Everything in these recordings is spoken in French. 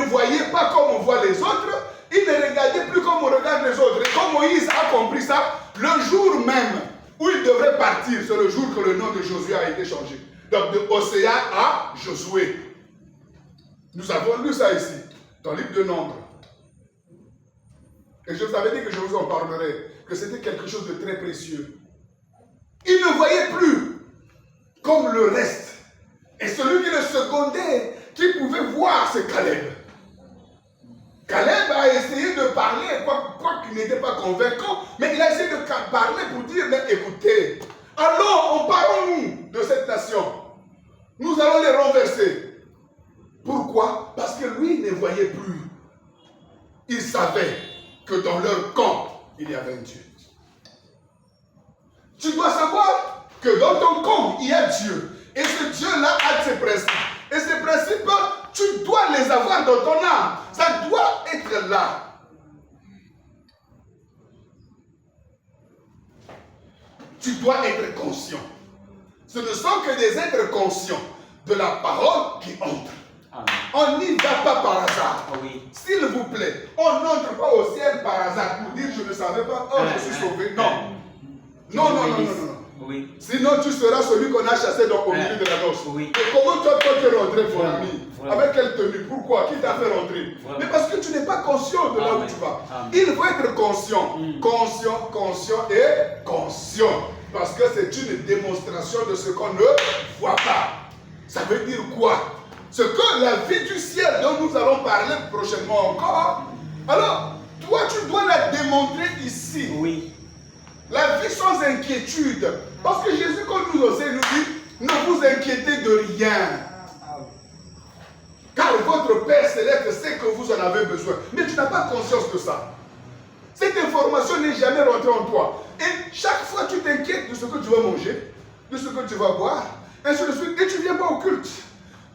ne voyait pas comme on voit les autres, il ne regardait plus comme on regarde les autres. Et comme Moïse a compris ça, le jour même où il devrait partir, c'est le jour que le nom de Josué a été changé. Donc de Osée à Josué. Nous avons lu ça ici, dans le livre de Nombres. Et je vous avais dit que je vous en parlerai, que c'était quelque chose de très précieux. Il ne voyait plus comme le reste. Et celui qui le secondait, qui pouvait voir, c'est Caleb. Caleb a essayé de parler, quoi qu'il n'était pas convaincant, mais il a essayé de parler pour dire, mais écoutez, allons, emparons-nous de cette nation. Nous allons les renverser. Pourquoi? Parce que lui ne voyait plus. Il savait que dans leur camp, il y avait un Dieu. Tu dois savoir que dans ton camp, il y a Dieu. Et ce Dieu-là a ses principes. Et ces principes, tu dois les avoir dans ton âme. Ça doit être là. Tu dois être conscient. Ce ne sont que des êtres conscients de la parole qui entrent. On n'y va pas par hasard. S'il vous plaît, on n'entre pas au ciel par hasard pour dire je ne savais pas, oh je suis sauvé. Non. Non. Oui. Sinon tu seras celui qu'on a chassé au milieu de la noce. Oui. Et comment toi tu es rentré, mon ami? Avec quelle tenue? Pourquoi? Qui t'a fait rentrer? Mais parce que tu n'es pas conscient de là où tu vas. Il faut être conscient. Conscient et conscient. Parce que c'est une démonstration de ce qu'on ne voit pas. Ça veut dire quoi? Ce que la vie du ciel dont nous allons parler prochainement encore, alors toi tu dois la démontrer ici. Oui. La vie sans inquiétude. Parce que Jésus, quand nous enseigne, nous dit, ne vous inquiétez de rien. Car votre Père Céleste sait que vous en avez besoin. Mais tu n'as pas conscience de ça. Cette information n'est jamais rentrée en toi. Et chaque fois tu t'inquiètes de ce que tu vas manger, de ce que tu vas boire, ainsi de suite, et tu ne viens pas au culte.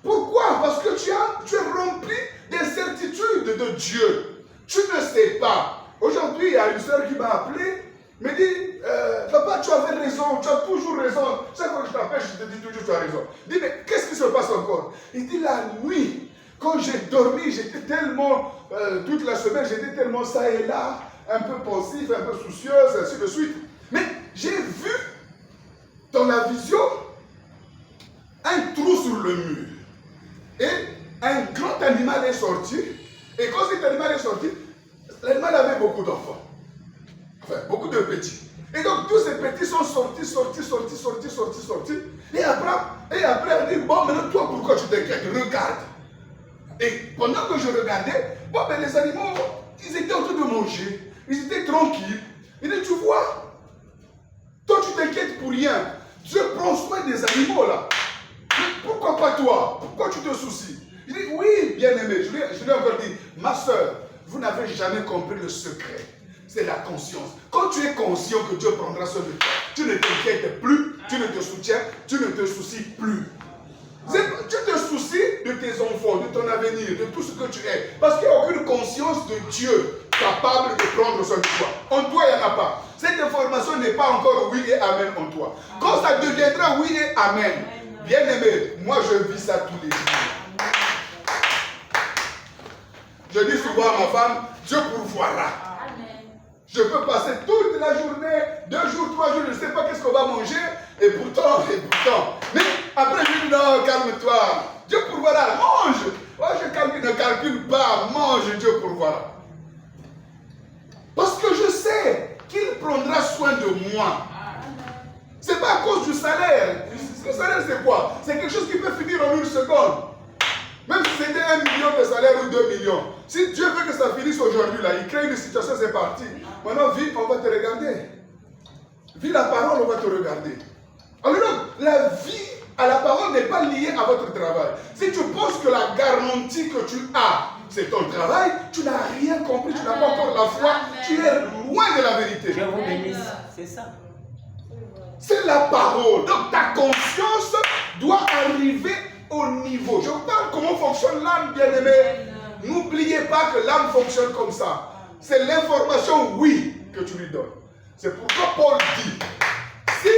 Pourquoi? Parce que tu es rempli d'incertitudes de Dieu. Tu ne sais pas. Aujourd'hui, il y a une soeur qui m'a appelé, me dit, papa, tu avais raison, tu as toujours raison. Chaque fois que je t'appelle, je te dis toujours, tu as raison. Je dis, mais qu'est-ce qui se passe encore? Il dit, la nuit, quand j'ai dormi, j'étais tellement, toute la semaine, j'étais tellement ça et là, un peu pensif, un peu soucieuse, ainsi de suite. Mais j'ai vu, dans la vision, un trou sur le mur. Et un grand animal est sorti. Et quand cet animal est sorti, l'animal avait beaucoup d'enfants. Enfin, beaucoup de petits. Et donc, tous ces petits sont sortis. Et après, on dit, bon, maintenant, toi, pourquoi tu t'inquiètes? Regarde. Et pendant que je regardais, bon, ben, les animaux, ils étaient en train de manger. Ils étaient tranquilles. Il dit, tu vois, toi, tu t'inquiètes pour rien. Dieu prend soin des animaux, là. Pourquoi pas toi? Pourquoi tu te soucies? Il dit, oui, bien-aimé. Je lui ai encore dit, ma soeur, vous n'avez jamais compris le secret. C'est la conscience. Quand tu es conscient que Dieu prendra soin de toi, tu ne t'inquiètes plus, tu ne te soutiens, tu ne te soucies plus. Tu te soucies de tes enfants, de ton avenir, de tout ce que tu es. Parce qu'il n'y a aucune conscience de Dieu capable de prendre soin de toi. En toi, il n'y en a pas. Cette information n'est pas encore oui et amen en toi. Quand ça deviendra oui et amen, bien aimé, moi je vis ça tous les jours. Je dis souvent à ma femme, Dieu pourvoira. Je peux passer toute la journée, 2 jours, 3 jours, je ne sais pas qu'est-ce qu'on va manger, et pourtant. Mais après je dis non, calme-toi. Dieu pourvoira, mange. Moi je ne calcule pas, mange, Dieu pourvoira. Parce que je sais qu'il prendra soin de moi. Ce n'est pas à cause du salaire. Le salaire c'est quoi? C'est quelque chose qui peut finir en 1 seconde. Même si c'était 1 million de salaire ou 2 millions. Si Dieu veut que ça finisse aujourd'hui, là, il crée une situation, c'est parti. Maintenant, vis, on va te regarder. Vis la parole, on va te regarder. Alors, la vie à la parole n'est pas liée à votre travail. Si tu penses que la garantie que tu as, c'est ton travail, tu n'as rien compris, tu n'as pas encore la foi, tu es loin de la vérité. Je vous bénisse, c'est ça. C'est la parole. Donc, ta conscience doit arriver au niveau. Je vous parle comment fonctionne l'âme, bien-aimé. N'oubliez pas que l'âme fonctionne comme ça. C'est l'information, oui, que tu lui donnes. C'est pourquoi Paul dit, si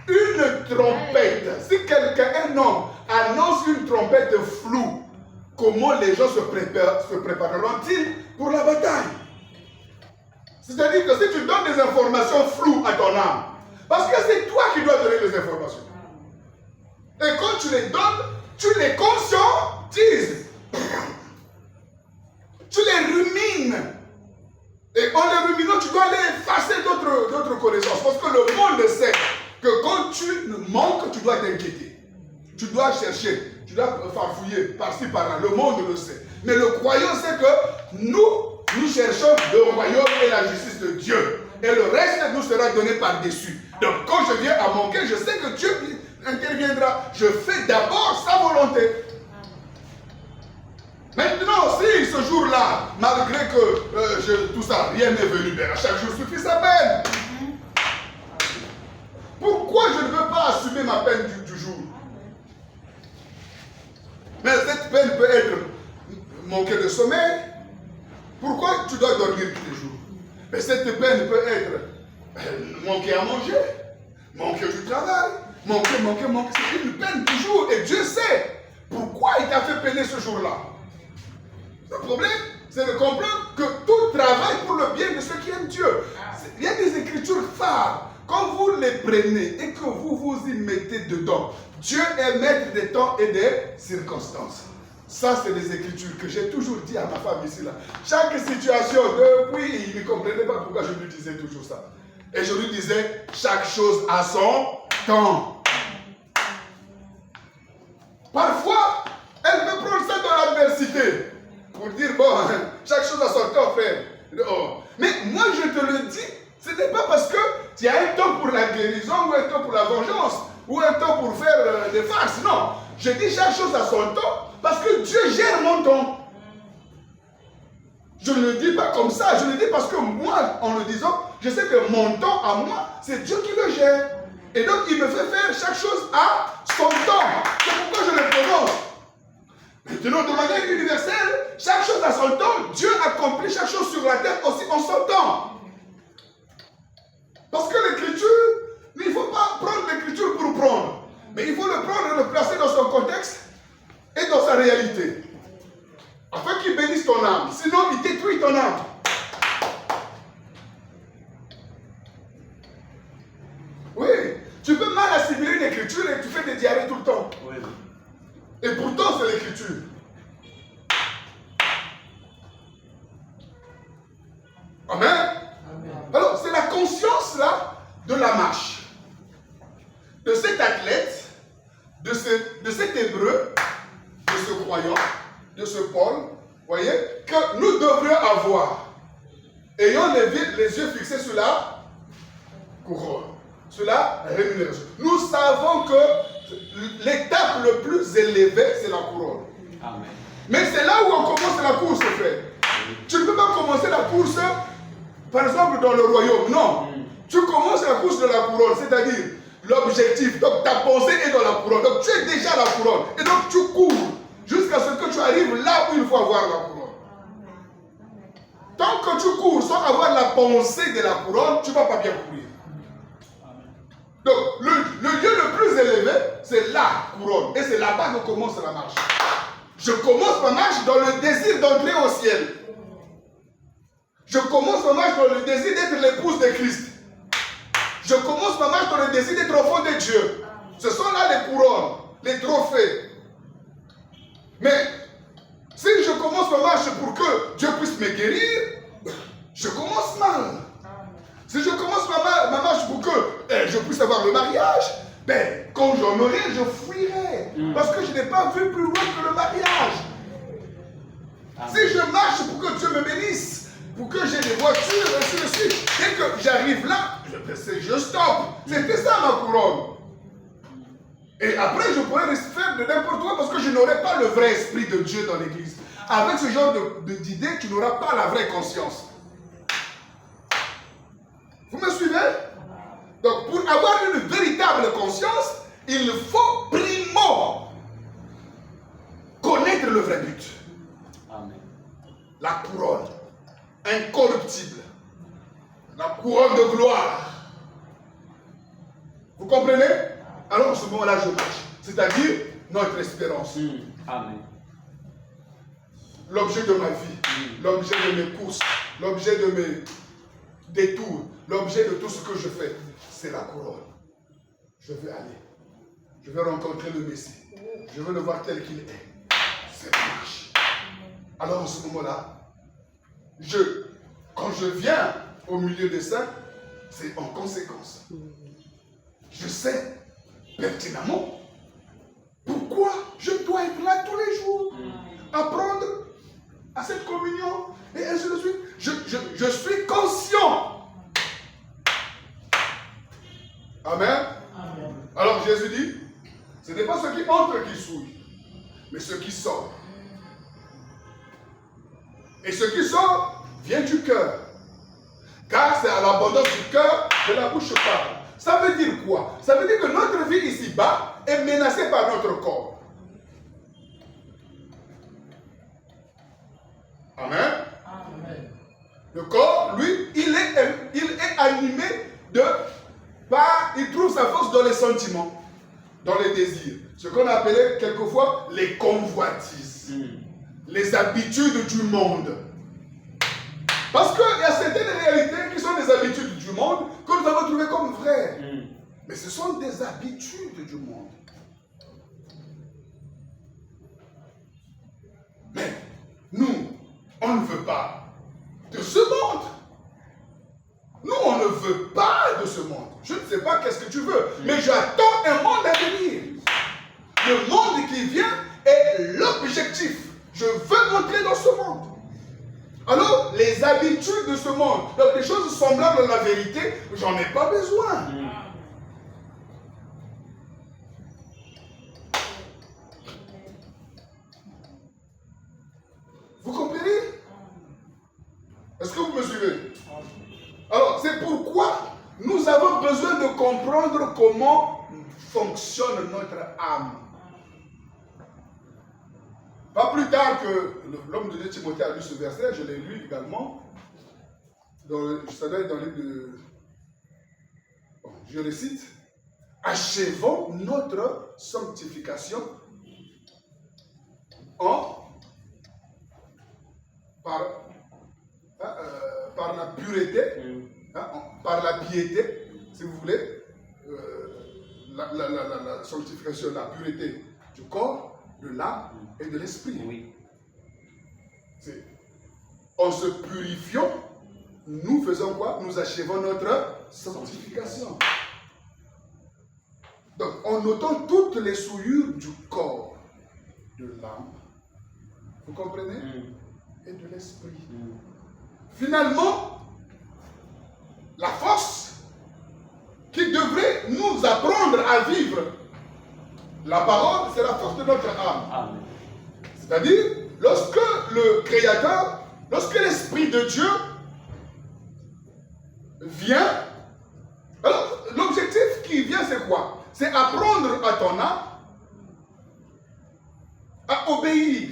une trompette, si quelqu'un, un homme, annonce une trompette floue, comment les gens se prépareront-ils pour la bataille? C'est-à-dire que si tu donnes des informations floues à ton âme, parce que c'est toi qui dois donner les informations. Et quand tu les donnes, tu les conscientises. Tu les rumines. Et en les ruminant, tu dois aller effacer d'autres connaissances. Parce que le monde sait que quand tu manques, tu dois t'inquiéter. Tu dois chercher, tu dois farfouiller par-ci, par-là. Le monde le sait. Mais le croyant sait que nous cherchons le royaume et la justice de Dieu. Et le reste nous sera donné par-dessus. Donc quand je viens à manquer, je sais que Dieu interviendra. Je fais d'abord sa volonté. Maintenant, si ce jour-là, malgré que tout ça, rien n'est venu, mais à chaque jour suffit sa peine. Pourquoi je ne veux pas assumer ma peine du jour? Mais cette peine peut être manquer de sommeil. Pourquoi tu dois dormir tous les jours? Mais cette peine peut être manquer à manger, manquer du travail, manquer. C'est une peine toujours. Et Dieu sait pourquoi il t'a fait peiner ce jour-là. Le problème, c'est de comprendre que tout travaille pour le bien de ceux qui aiment Dieu. Il y a des écritures phares. Quand vous les prenez et que vous vous y mettez dedans, Dieu est maître des temps et des circonstances. Ça, c'est des écritures que j'ai toujours dit à ma femme ici. Là. Chaque situation, depuis, il ne comprenait pas pourquoi je lui disais toujours ça. Et je lui disais, chaque chose a son temps. Parfois, elle peut prendre ça dans l'adversité. Pour dire, bon, chaque chose a son temps, frère. Oh. Mais moi, je te le dis, ce n'est pas parce que tu as un temps pour la guérison, ou un temps pour la vengeance, ou un temps pour faire des farces. Non, je dis chaque chose a son temps, parce que Dieu gère mon temps. Je ne le dis pas comme ça, je le dis parce que moi, en le disant, je sais que mon temps à moi, c'est Dieu qui le gère. Et donc, il me fait faire chaque chose à son temps. C'est pourquoi je le prononce. Maintenant, de manière universelle, chaque chose a son temps. Dieu accomplit chaque chose sur la terre aussi en son temps. Parce que l'écriture, il ne faut pas prendre l'écriture pour prendre. Mais il faut le prendre et le placer dans son contexte et dans sa réalité. Afin qu'il bénisse ton âme. Sinon, il détruit ton âme. Oui, tu peux mal assimiler une écriture et tu fais des diarrhées tout le temps. Oui. Et pourtant, c'est l'écriture. Amen. Amen. Alors, c'est la conscience là de la marche. De cet athlète, de cet hébreu, de ce croyant, de ce Paul, voyez, que nous devrions avoir, ayant les yeux fixés sur la couronne, sur la rémunération. Nous savons que l'étape le plus élevée, c'est la couronne. Amen. Mais c'est là où on commence la course, frère. Tu ne peux pas commencer la course, par exemple, dans le royaume. Non. Tu commences la course de la couronne, c'est-à-dire l'objectif. Donc ta pensée est dans la couronne. Donc tu es déjà la couronne. Et donc tu cours jusqu'à ce que tu arrives là où il faut avoir la couronne. Tant que tu cours sans avoir la pensée de la couronne, tu ne vas pas bien courir. Donc le lieu le plus élevé, c'est la couronne. Et c'est là-bas que commence la marche. Je commence ma marche dans le désir d'entrer au ciel. Je commence ma marche dans le désir d'être l'épouse de Christ. Je commence ma marche dans le désir d'être enfant de Dieu. Ce sont là les couronnes, les trophées. Mais si je commence ma marche pour que Dieu puisse me guérir, je commence mal. Si je commence ma marche pour que je puisse avoir le mariage, ben, quand j'en aurai, je fuirai. Parce que je n'ai pas vu plus loin que le mariage. Si je marche pour que Dieu me bénisse, pour que j'ai des voitures, ainsi de suite, dès que j'arrive là, je stoppe. C'était ça ma couronne. Et après, je pourrais faire de n'importe quoi parce que je n'aurai pas le vrai esprit de Dieu dans l'église. Avec ce genre d'idées, tu n'auras pas la vraie conscience. Vous me suivez? Donc, pour avoir une véritable conscience, il faut primo connaître le vrai but. Amen. La couronne incorruptible. La couronne de gloire. Vous comprenez? Alors, à ce moment-là, je marche. C'est-à-dire notre espérance. Amen. l'objet de ma vie, l'objet de mes courses, l'objet de mes détours, l'objet de tout ce que je fais, c'est la couronne. Je veux aller. Je veux rencontrer le Messie. Je veux le voir tel qu'il est. C'est marche. Alors en ce moment-là, quand je viens au milieu des saints, c'est en conséquence. Je sais pertinemment pourquoi je dois être là tous les jours, apprendre à cette communion, et ainsi de suite. Je suis conscient. Amen. Amen. Alors Jésus dit, ce n'est pas ceux qui entrent qui souillent, mais ceux qui sortent. Et ce qui sort vient du cœur. Car c'est à l'abondance du cœur que la bouche parle. Ça veut dire quoi? Ça veut dire que notre vie ici-bas est menacée par notre corps. Amen. Amen. Le corps, lui, il est animé il trouve sa force dans les sentiments, dans les désirs. Ce qu'on appelait quelquefois les convoitises, les habitudes du monde. Parce qu'il y a certaines réalités qui sont des habitudes du monde que nous avons trouvées comme vraies. Mais ce sont des habitudes du monde. Mais nous, on ne veut pas de ce monde. Nous, on ne veut pas de ce monde. Je ne sais pas qu'est-ce que tu veux, mais j'attends un monde à venir. Le monde qui vient est l'objectif. Je veux entrer dans ce monde. Alors, les habitudes de ce monde, donc les choses semblables à la vérité, j'en ai pas besoin. Vous comprenez? Est-ce que vous me suivez? Alors, c'est pourquoi nous avons besoin de comprendre comment fonctionne notre âme. Pas plus tard que l'homme de Dieu Timothée a lu ce verset, je l'ai lu également. Ça doit être dans le livre de... Bon, je le cite. Achevons notre sanctification par la pureté, par la piété, si vous voulez, la sanctification, la pureté du corps, de l'âme et de l'esprit. Oui. En se purifiant, nous faisons quoi? Nous achevons notre sanctification. Donc, en notant toutes les souillures du corps, de l'âme, vous comprenez? Et de l'esprit. Finalement, la force qui devrait nous apprendre à vivre la parole, c'est la force de notre âme. C'est-à-dire, lorsque le Créateur, lorsque l'Esprit de Dieu vient, alors l'objectif qui vient, c'est quoi? C'est apprendre à ton âme à obéir.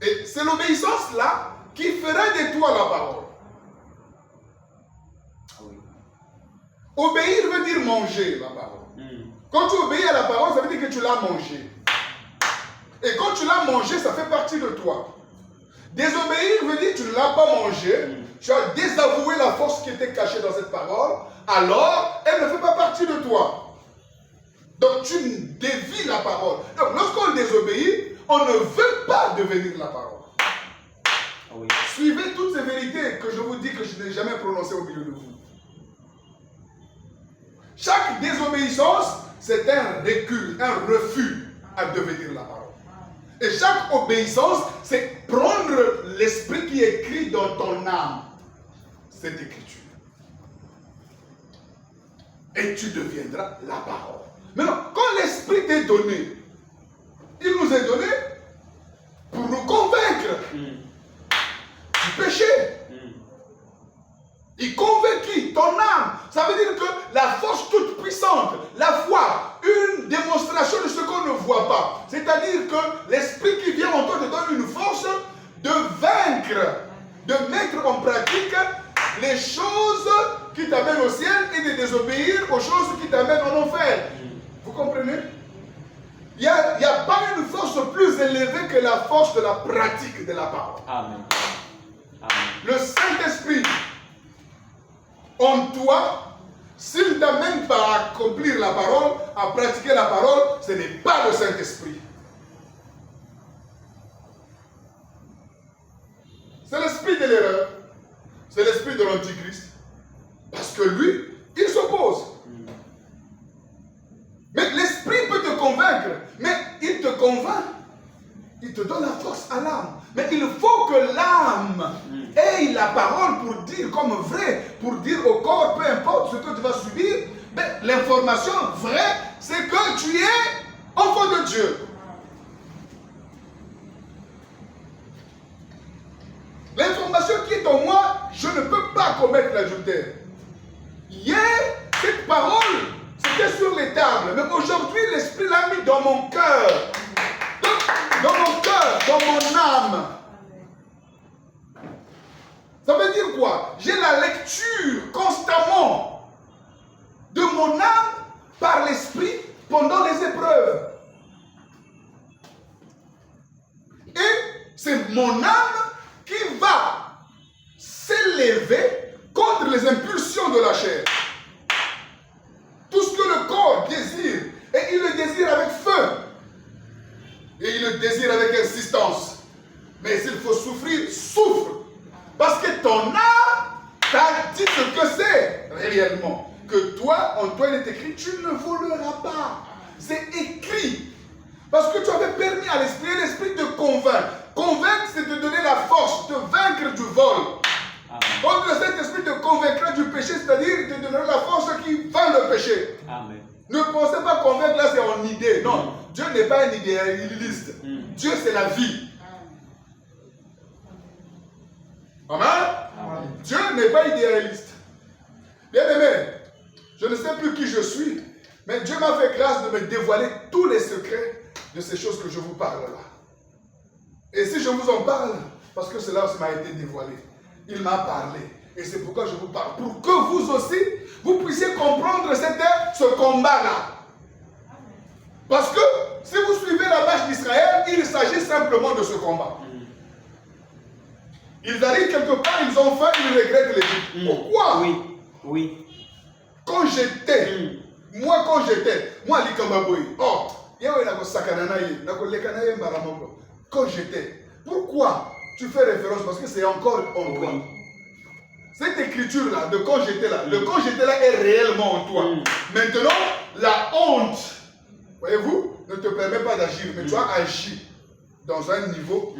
Et c'est l'obéissance là qui fera de toi la parole. Obéir veut dire manger la parole. Quand tu obéis à la parole, ça veut dire que tu l'as mangé. Et quand tu l'as mangé, ça fait partie de toi. Désobéir veut dire que tu ne l'as pas mangé. Tu as désavoué la force qui était cachée dans cette parole. Alors, elle ne fait pas partie de toi. Donc, tu dévies la parole. Donc, lorsqu'on désobéit, on ne veut pas devenir la parole. Suivez toutes ces vérités que je vous dis que je n'ai jamais prononcées au milieu de vous. Chaque désobéissance, c'est un recul, un refus à devenir la parole. Et chaque obéissance, c'est prendre l'esprit qui est écrit dans ton âme, cette écriture. Et tu deviendras la parole. Maintenant, quand l'esprit t'est donné, il nous est donné pour nous convaincre du péché. Il convainc qui? Ton âme. Ça veut dire que la force toute puissante, la foi, une démonstration de ce qu'on ne voit pas. C'est-à-dire que l'esprit qui vient en toi te donne une force de vaincre, de mettre en pratique les choses qui t'amènent au ciel et de désobéir aux choses qui t'amènent en enfer. Vous comprenez? Il n'y a pas une force plus s'élever que la force de la pratique de la parole. Amen. Amen. Le Saint-Esprit en toi, s'il ne t'amène pas à accomplir la parole, à pratiquer la parole, ce n'est pas le Saint-Esprit. C'est l'esprit de l'erreur. C'est l'esprit de l'Antichrist. Parce que lui, il s'oppose. Mais l'esprit peut te convaincre. Mais il te convainc. Il te donne la force à l'âme. Mais il faut que l'âme ait la parole pour dire comme vrai, pour dire au corps, peu importe ce que tu vas subir. Mais l'information vraie, c'est que tu es enfant de Dieu. L'information qui est en moi, je ne peux pas commettre l'adultère. Hier, cette parole, c'était sur les tables. Mais aujourd'hui, l'Esprit l'a mis dans mon cœur. Dans mon cœur, dans mon âme. Ça veut dire quoi? J'ai la lecture constamment de mon âme par l'Esprit pendant les épreuves. Et c'est mon âme qui va s'élever contre les impulsions de la chair. Tout ce que le corps désire, et il le désire avec feu. Et il le désire avec insistance. Mais s'il faut souffrir, souffre. Parce que ton âme t'a dit ce que c'est réellement. Que toi, en toi, il est écrit, tu ne voleras pas. C'est écrit. Parce que tu avais permis à l'esprit, et l'esprit te convainc. Convaincre, c'est te donner la force de vaincre du vol. Quand le Saint-Esprit te convaincra du péché, c'est-à-dire il te donnera la force qui vainc le péché. Amen. Ne pensez pas convaincre, là c'est en idée. Non, Dieu n'est pas un idéaliste. Dieu c'est la vie. Amen. Amen. Dieu n'est pas idéaliste. Bien aimé, je ne sais plus qui je suis, mais Dieu m'a fait grâce de me dévoiler tous les secrets de ces choses que je vous parle là. Et si je vous en parle, parce que cela aussi m'a été dévoilé, il m'a parlé. Et c'est pourquoi je vous parle. Pour que vous aussi, vous puissiez comprendre ce combat-là. Parce que si vous suivez la marche d'Israël, il s'agit simplement de ce combat. Ils arrivent quelque part, ils ont faim, ils regrettent l'Égypte. Pourquoi? Oui, oui. Quand j'étais, moi, Likambaboui, quand j'étais, pourquoi tu fais référence? Parce que c'est encore en toi. Cette écriture-là, de quand j'étais là, le quand j'étais là est réellement en toi. Maintenant, la honte, voyez-vous, ne te permet pas d'agir, mais tu as agi dans un niveau,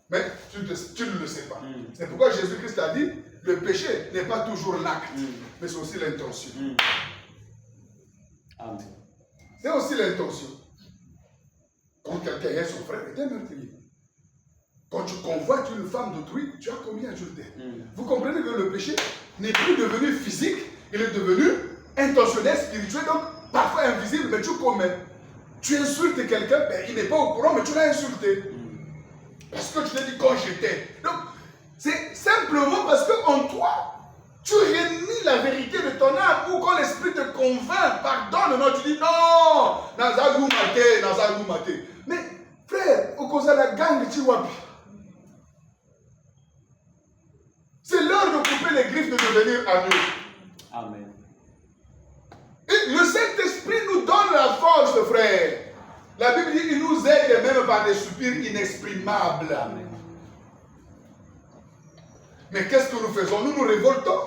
mais tu ne le sais pas. C'est pourquoi Jésus-Christ a dit, le péché n'est pas toujours l'acte, mais c'est aussi l'intention. C'est aussi l'intention. Quand quelqu'un est son frère, est un meurtrier. Quand tu convoites une femme d'autrui, tu as commis adultère. Vous comprenez que le péché n'est plus devenu physique, il est devenu intentionnel, spirituel, donc parfois invisible, mais tu commets. Tu insultes quelqu'un, ben, il n'est pas au courant, mais tu l'as insulté. Parce que tu t'es dit quand j'étais. Donc, c'est simplement parce qu'en toi, tu réunis la vérité de ton âme, ou quand l'esprit te convainc, pardonne, non, tu dis non, Nazalou maté. Mais frère, au cause de la gang, tu vois. C'est l'heure de couper les griffes, de devenir agneau. Amen. Et le Saint-Esprit nous donne la force, frère. La Bible dit qu'il nous aide même par des soupirs inexprimables. Amen. Mais qu'est-ce que nous faisons? Nous nous révoltons.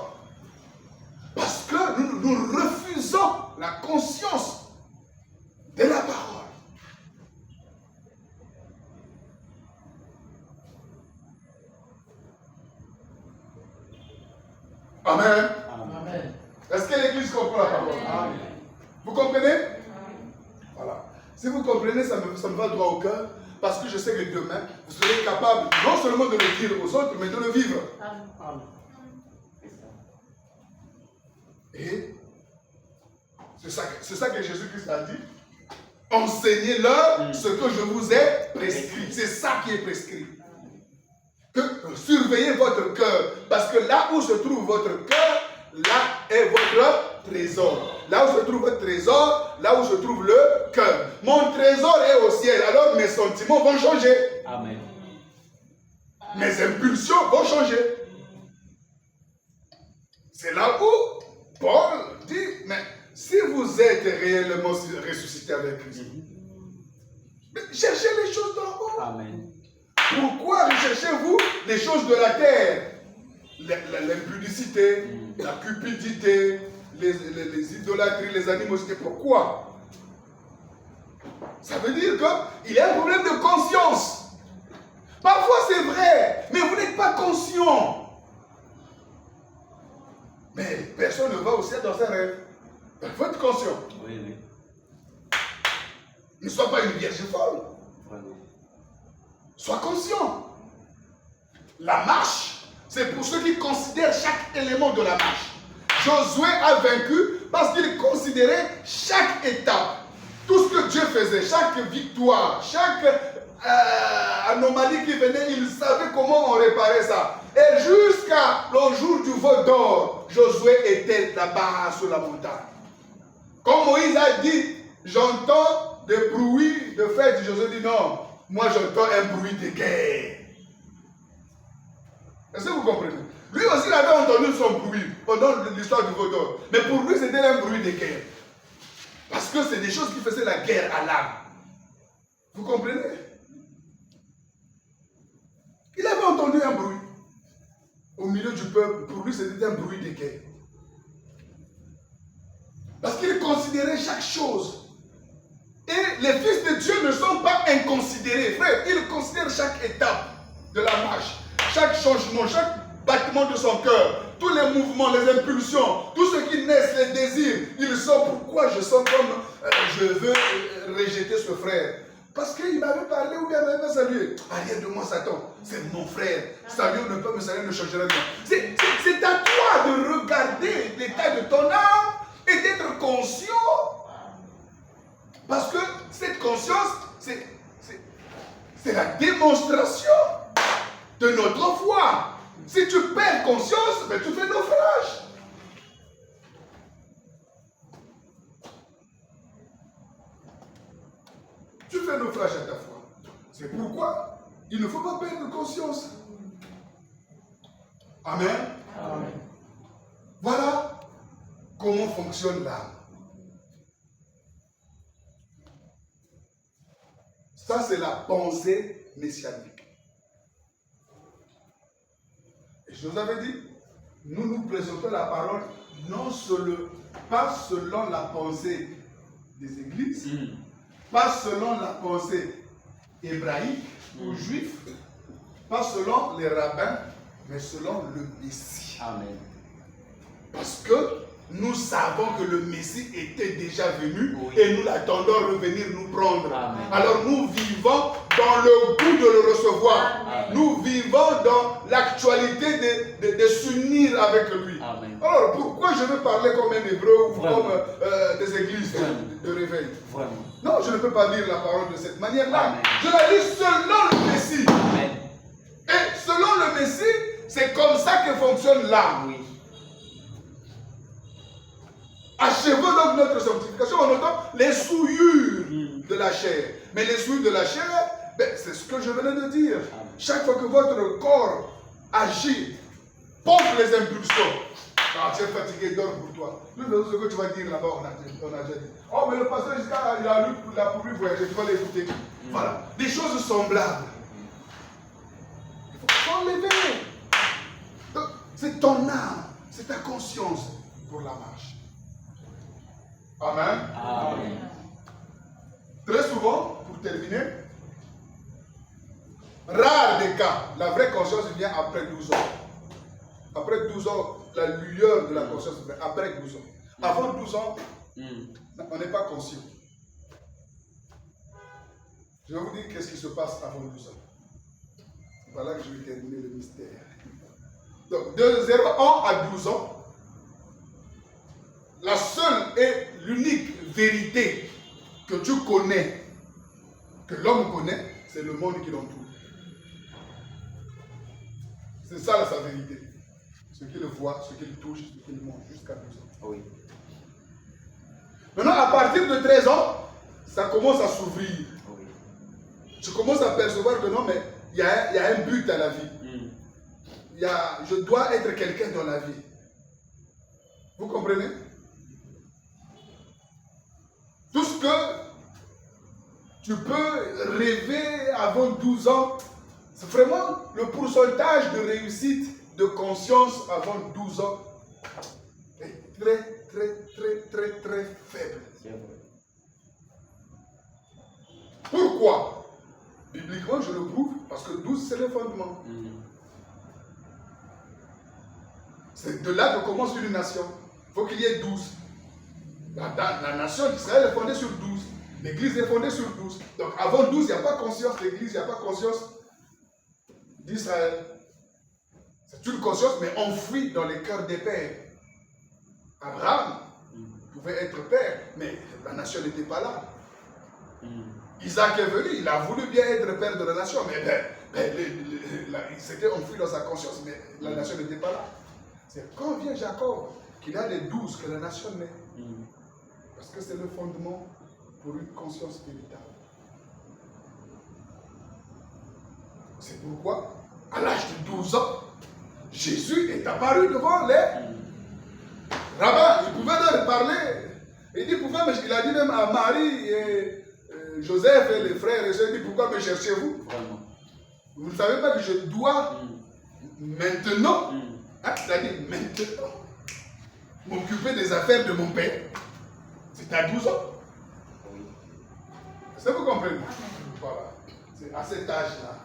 Parce que nous refusons la conscience de la parole. Amen. Amen. Est-ce que l'Église comprend la parole? Amen. Vous comprenez? Voilà. Si vous comprenez, ça me va droit au cœur. Parce que je sais que demain, vous serez capable non seulement de le dire aux autres, mais de le vivre. Amen. Et c'est ça que Jésus-Christ a dit. Enseignez-leur ce que je vous ai prescrit. C'est ça qui est prescrit. Que surveillez votre cœur. Parce que là où se trouve votre cœur, là est votre trésor. Là où se trouve le trésor, là où se trouve le cœur. Mon trésor est au ciel, alors mes sentiments vont changer. Amen. Mes impulsions vont changer. C'est là où Paul dit, mais si vous êtes réellement ressuscité avec Christ, cherchez les choses d'en haut. Amen. Pourquoi recherchez-vous les choses de la terre? L'impudicité, la cupidité, les idolâtries, les animosités. Pourquoi? Ça veut dire qu'il y a un problème de conscience. Parfois c'est vrai, mais vous n'êtes pas conscient. Mais personne ne va au ciel dans ses rêves. Il faut être conscient. Oui, oui. Ne sois pas une vierge folle. Vraiment. Sois conscient. La marche, c'est pour ceux qui considèrent chaque élément de la marche. Josué a vaincu parce qu'il considérait chaque étape. Tout ce que Dieu faisait, chaque victoire, chaque anomalie qui venait, il savait comment on réparait ça. Et jusqu'à le jour du veau d'or, Josué était là-bas sur la montagne. Comme Moïse a dit, j'entends des bruits de fête. Josué dit non, moi j'entends un bruit de guerre. Est-ce que vous comprenez? Lui aussi il avait entendu son bruit pendant l'histoire du veau d'or. Mais pour lui c'était un bruit de guerre. Parce que c'est des choses qui faisaient la guerre à l'âme. Vous comprenez? Il avait entendu un bruit au milieu du peuple. Pour lui c'était un bruit de guerre. Parce qu'il considérait chaque chose. Et les fils de Dieu ne sont pas inconsidérés. Frère, ils considèrent chaque étape de la marche. Chaque changement, chaque battement de son cœur. Tous les mouvements, les impulsions, tout ce qui naissent, les désirs. Ils sont pourquoi je sens comme je veux rejeter ce frère. Parce qu'il m'avait parlé ou bien il m'avait salué. Arrière de moi Satan, c'est mon frère. Salut ne peut me saluer, ne changera rien. C'est à toi de regarder l'état de ton âme et d'être conscient. Parce que cette conscience, c'est la démonstration de notre foi. Si tu perds conscience, ben tu fais naufrage. Tu fais naufrage à ta foi. C'est pourquoi il ne faut pas perdre conscience. Amen. Amen. Voilà comment fonctionne l'âme. Ça, c'est la pensée messianique. Et je vous avais dit, nous nous présentons la parole non pas selon la pensée des églises, pas selon la pensée hébraïque ou juif, pas selon les rabbins, mais selon le Messie. Amen. Parce que nous savons que le Messie était déjà venu et nous l'attendons revenir nous prendre. Amen. Alors nous vivons dans le goût de le recevoir. Amen. Nous vivons dans l'actualité de s'unir avec lui. Amen. Alors pourquoi je veux parler comme un hébreu ou Vraiment. comme des églises Vraiment. de réveil? Vraiment. Non, je ne peux pas lire la parole de cette manière-là. Amen. Je la lis selon le Messie. Amen. Et selon le Messie, c'est comme ça que fonctionne l'âme. Oui. Achevons donc notre sanctification en notant les souillures de la chair. Mais les souillures de la chair, ben, c'est ce que je venais de dire. Amen. Chaque fois que votre corps agit, pompe les impulsions. Ah, tu es fatigué, dors pour toi. Nous, ce que tu vas dire là-bas, on a déjà dit. Oh, mais le pasteur, il a pour lui voyager, tu vas l'écouter. Voilà. Des choses semblables. Il faut s'enlever. Donc, c'est ton âme, c'est ta conscience pour la marche. Amen. Amen. Très souvent, pour terminer, rare des cas, la vraie conscience vient après 12 ans. Après 12 ans, la lueur de la conscience vient après 12 ans. Avant 12 ans, on n'est pas conscient. Je vais vous dire qu'est-ce qui se passe avant 12 ans. C'est par là que je vais terminer le mystère. Donc, de 0 à 12 ans, la seule et l'unique vérité que tu connais, que l'homme connaît, c'est le monde qui l'entoure. C'est ça sa vérité. Ce qu'il voit, ce qu'il touche, ce qu'il mange, jusqu'à 12 ans. Oui. Maintenant, à partir de 13 ans, ça commence à s'ouvrir. Oui. Tu commences à percevoir que non, mais il y a un but à la vie. Je dois être quelqu'un dans la vie. Vous comprenez? Tout ce que tu peux rêver avant 12 ans, c'est vraiment le pourcentage de réussite de conscience avant 12 ans est très faible. C'est vrai. Pourquoi? Bibliquement, je le prouve, parce que 12, c'est le fondement. C'est de là que commence une nation. Il faut qu'il y ait 12. La nation d'Israël est fondée sur 12. L'église est fondée sur 12. Donc avant 12, il n'y a pas conscience d'église, il n'y a pas conscience d'Israël. C'est une conscience, mais enfouie dans les cœurs des pères. Abraham pouvait être père, mais la nation n'était pas là. Isaac est venu, il a voulu bien être père de la nation, mais il s'était enfoui dans sa conscience, mais la nation n'était pas là. C'est quand vient Jacob qu'il a les 12 que la nation naît. Parce que c'est le fondement pour une conscience véritable. C'est pourquoi, à l'âge de 12 ans, Jésus est apparu devant les rabbins. Il pouvait leur parler. Il a dit même à Marie et Joseph et les frères et sœurs, il dit, pourquoi me cherchez-vous? Vous ne savez pas que je dois maintenant, c'est-à-dire maintenant, m'occuper des affaires de mon père. C'est à 12 ans. Est-ce que vous comprenez? Voilà. C'est à cet âge-là.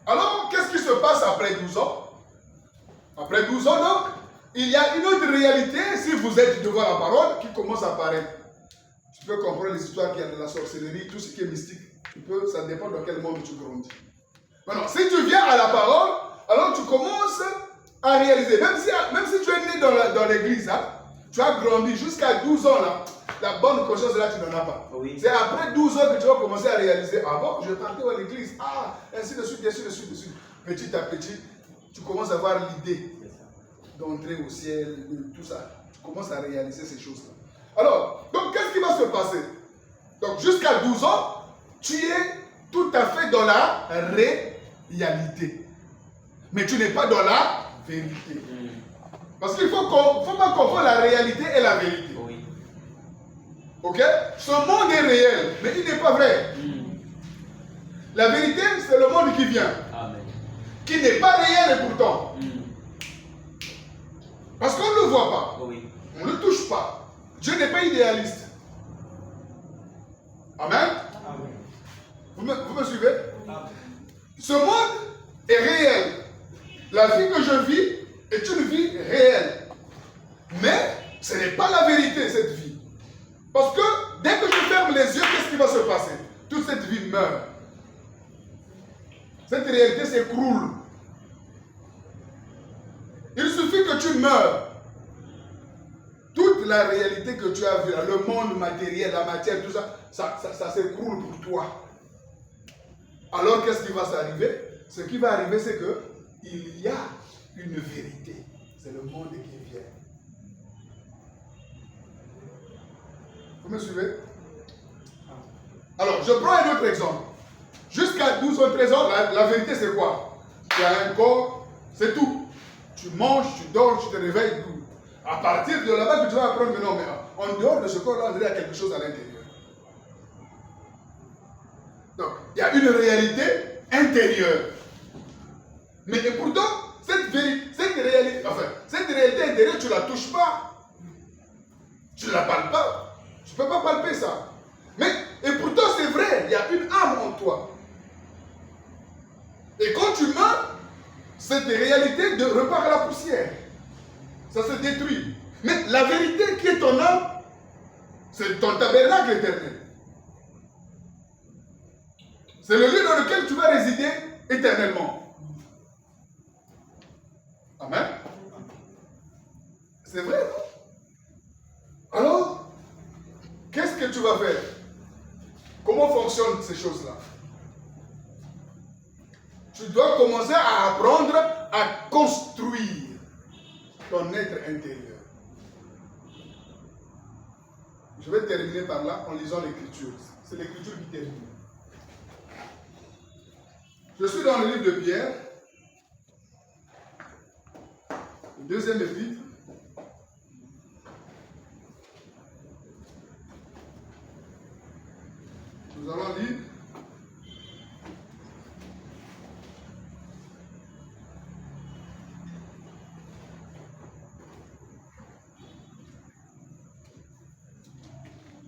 Alors, qu'est-ce qui se passe après 12 ans? Après 12 ans, donc, il y a une autre réalité, si vous êtes devant la parole, qui commence à apparaître. Tu peux comprendre les histoires qu'il y a de la sorcellerie, tout ce qui est mystique. Ça dépend dans quel monde tu grandis. Maintenant, si tu viens à la parole, alors tu commences à réaliser. Même si tu es né dans l'église, hein, tu as grandi jusqu'à 12 ans, là, la bonne conscience là, tu n'en as pas. Oui. C'est après 12 ans que tu vas commencer à réaliser, ah bon, je partais à l'église, ainsi de suite, ainsi de suite, ainsi de suite. Petit à petit, tu commences à avoir l'idée d'entrer au ciel, tout ça. Tu commences à réaliser ces choses-là. Alors, donc qu'est-ce qui va se passer? Donc jusqu'à 12 ans, tu es tout à fait dans la réalité. Mais tu n'es pas dans la vérité. Parce qu'il ne faut pas confondre la réalité et la vérité. Oui. Ok? Ce monde est réel, mais il n'est pas vrai. La vérité, c'est le monde qui vient. Amen. Qui n'est pas réel et pourtant. Parce qu'on ne le voit pas. Oui. On ne le touche pas. Dieu n'est pas idéaliste. Amen? Vous me suivez? Amen. Ce monde est réel. La vie que je vis est une vie réelle. Mais ce n'est pas la vérité, cette vie. Parce que dès que je ferme les yeux, qu'est-ce qui va se passer? Toute cette vie meurt. Cette réalité s'écroule. Il suffit que tu meurs. Toute la réalité que tu as vue, le monde matériel, la matière, tout ça, ça s'écroule pour toi. Alors qu'est-ce qui va s'arriver? Ce qui va arriver, c'est que il y a une vérité. C'est le monde qui vient. Vous me suivez? Alors, je prends un autre exemple. Jusqu'à 12 ou 13 ans, la vérité c'est quoi? Tu as un corps, c'est tout. Tu manges, tu dors, tu te réveilles, tout. À partir de là-bas, tu vas apprendre que non, mais en dehors de ce corps-là, il y a quelque chose à l'intérieur. Donc, il y a une réalité intérieure. Mais et pourtant, cette réalité intérieure, tu ne la touches pas. Tu ne la palpes pas. Tu ne peux pas palper ça. Mais, et pourtant, c'est vrai, il y a une âme en toi. Et quand tu meurs, cette réalité repart à la poussière. Ça se détruit. Mais la vérité qui est ton âme, c'est ton tabernacle éternel. C'est le lieu dans lequel tu vas résider éternellement. Amen. C'est vrai, non? Alors, qu'est-ce que tu vas faire? Comment fonctionnent ces choses-là? Tu dois commencer à apprendre à construire ton être intérieur. Je vais terminer par là en lisant l'Écriture. C'est l'Écriture qui termine. Je suis dans le livre de Pierre, le deuxième épître. Nous allons lire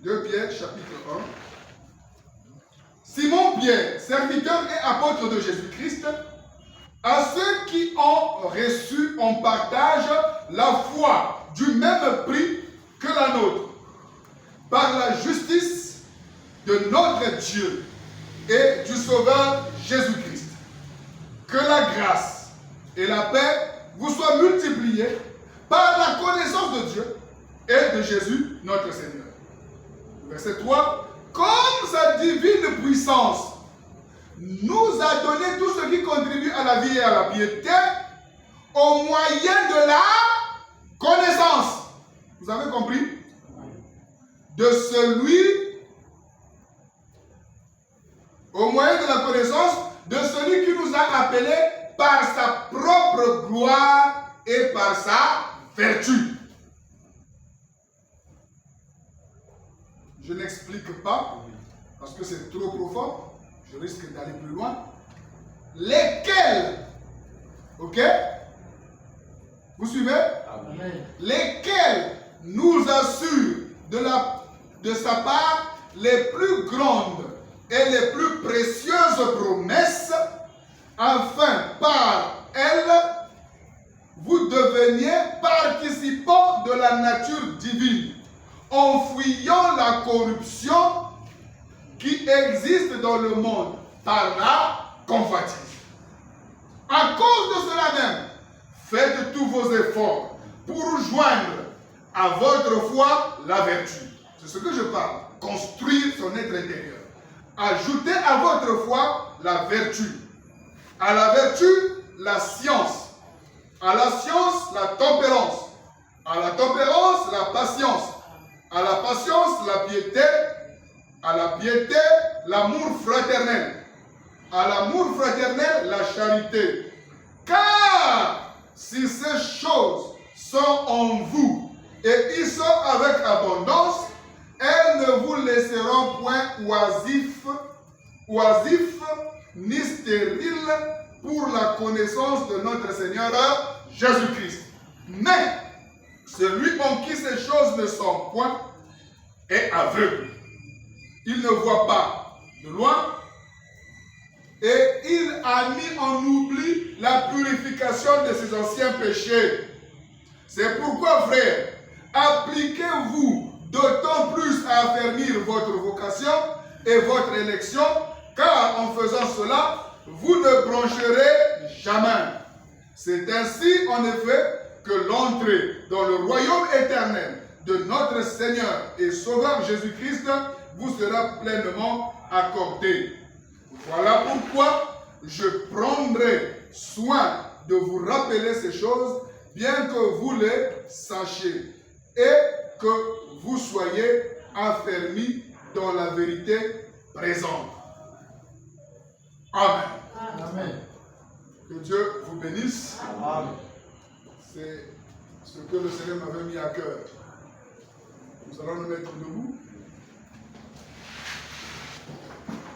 de Pierre, chapitre 1. Simon Pierre, serviteur et apôtre de Jésus-Christ, à ceux qui ont reçu en partage la foi du même prix que la nôtre, par la justice de notre Dieu et du Sauveur Jésus-Christ. Que la grâce et la paix vous soient multipliées par la connaissance de Dieu et de Jésus notre Seigneur. Verset 3. Comme sa divine puissance nous a donné tout ce qui contribue à la vie et à la piété au moyen de la connaissance. Vous avez compris? De celui, au moyen de la connaissance de celui qui nous a appelés par sa propre gloire et par sa vertu. Je n'explique pas, parce que c'est trop profond, je risque d'aller plus loin. Lesquels, ok? Vous suivez? Amen. Lesquels nous assurent de sa part les plus grandes et les plus précieuses promesses, afin par elles vous deveniez participants de la nature divine, en fuyant la corruption qui existe dans le monde par la convoitise. À cause de cela même, faites tous vos efforts pour joindre à votre foi la vertu. C'est ce que je parle. Construire son être intérieur. Ajoutez à votre foi la vertu. À la vertu, la science. À la science, la tempérance. À la tempérance, la patience. À la patience, la piété. À la piété, l'amour fraternel. À l'amour fraternel, la charité. Car si ces choses sont en vous et y sont avec abondance, elles ne vous laisseront point oisifs ni stériles pour la connaissance de notre Seigneur Jésus-Christ. Mais celui en qui ces choses ne sont point est aveugle. Il ne voit pas de loin et il a mis en oubli la purification de ses anciens péchés. C'est pourquoi, frères, appliquez-vous d'autant plus à affermir votre vocation et votre élection, car en faisant cela, vous ne broncherez jamais. C'est ainsi, en effet, que l'entrée dans le royaume éternel de notre Seigneur et Sauveur Jésus-Christ vous sera pleinement accordée. Voilà pourquoi je prendrai soin de vous rappeler ces choses, bien que vous les sachiez, et que vous soyez affermis dans la vérité présente. Amen. Amen. Que Dieu vous bénisse. Amen. C'est ce que le Seigneur m'avait mis à cœur. Nous allons nous mettre debout.